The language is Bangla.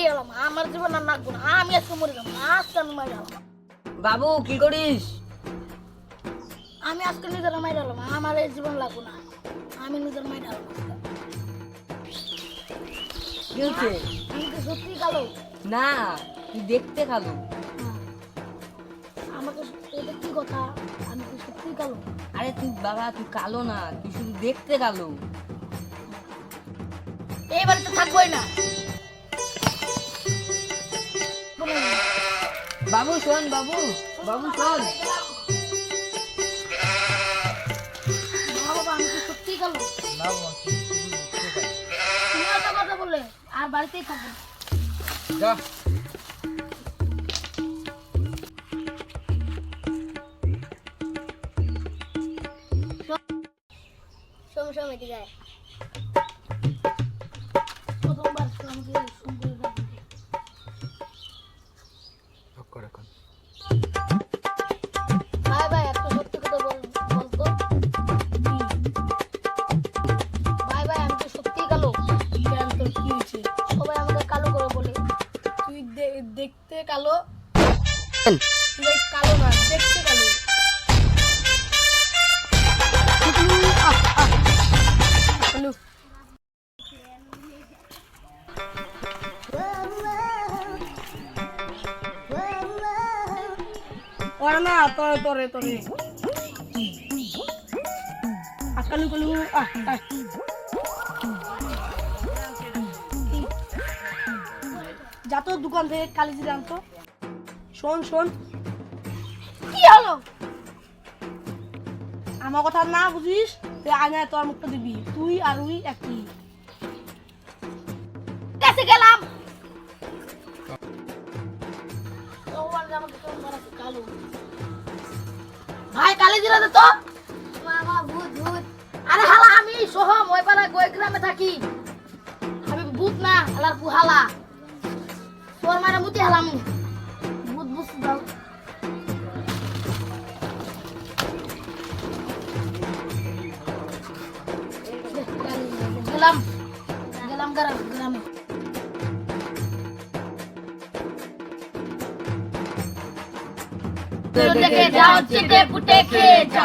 গেলাম, আমার জীবন আর লাগবো না, আমি আজকে মরে যাবো, আজকে আমি মারি গেলাম। বাবু কি করিস? আমি আজকে নিজের মারি গেলাম, আমার এই জীবন লাগবো না, আমি নিজের মারি গেলাম। কি হচ্ছে? আমি কি সত্যি কালো? না, তুই দেখতে কালো। আমাকে এটা কি কথা? আমি কি সত্যি কালো? আরে তুই বাবা, তুই কালো না, তুই শুধু দেখতে কালো। এই বাড়িতে থাকবোই না। বাবু শোন, বাবু বাবু শোন। বাবা, আমি কি সত্যি কালো? তুমি একটা কথা বললে আর বাড়িতেই থাকবো না। যা। সমস্যা মেটে যায়। প্রথমবার আমাকে সুন্দর লাগবে। ভাই ভাই, একটা সত্যি কথা বলতো। ভাই ভাই, আমি তো সত্যিই কালো। কেন, তোর কি হয়েছে? সবাই আমাকে কালো করে বলে। তুই দেখতে কালো, তুই কালো না, দেখতে কালো। হ্যালো, ওরা না তোরে তোরে তোরে কালু কালু যা তো দোকান থেকে কালি জিরে আনতো। শোন শোন, কি হলো? আমার কথা না বুঝিস, তুই আয়নায় তোর মুখটা দিবি, তুই আর ওই একই। কাছে গেলাম। ভাই কালি জিরা দে তো। মামা ভূত ভূত। আরে হালা, আমি সোহম, ওই পাড়া গই গ্রামে থাকি। আমি ভূত না, হালার পুহালা। তোর মারা মুতি হালাম। ভূত ভূত দাও। গেলাম গেলাম গ্রামে। দেখে যাও, চেটে পুটে খেয়ে যাও।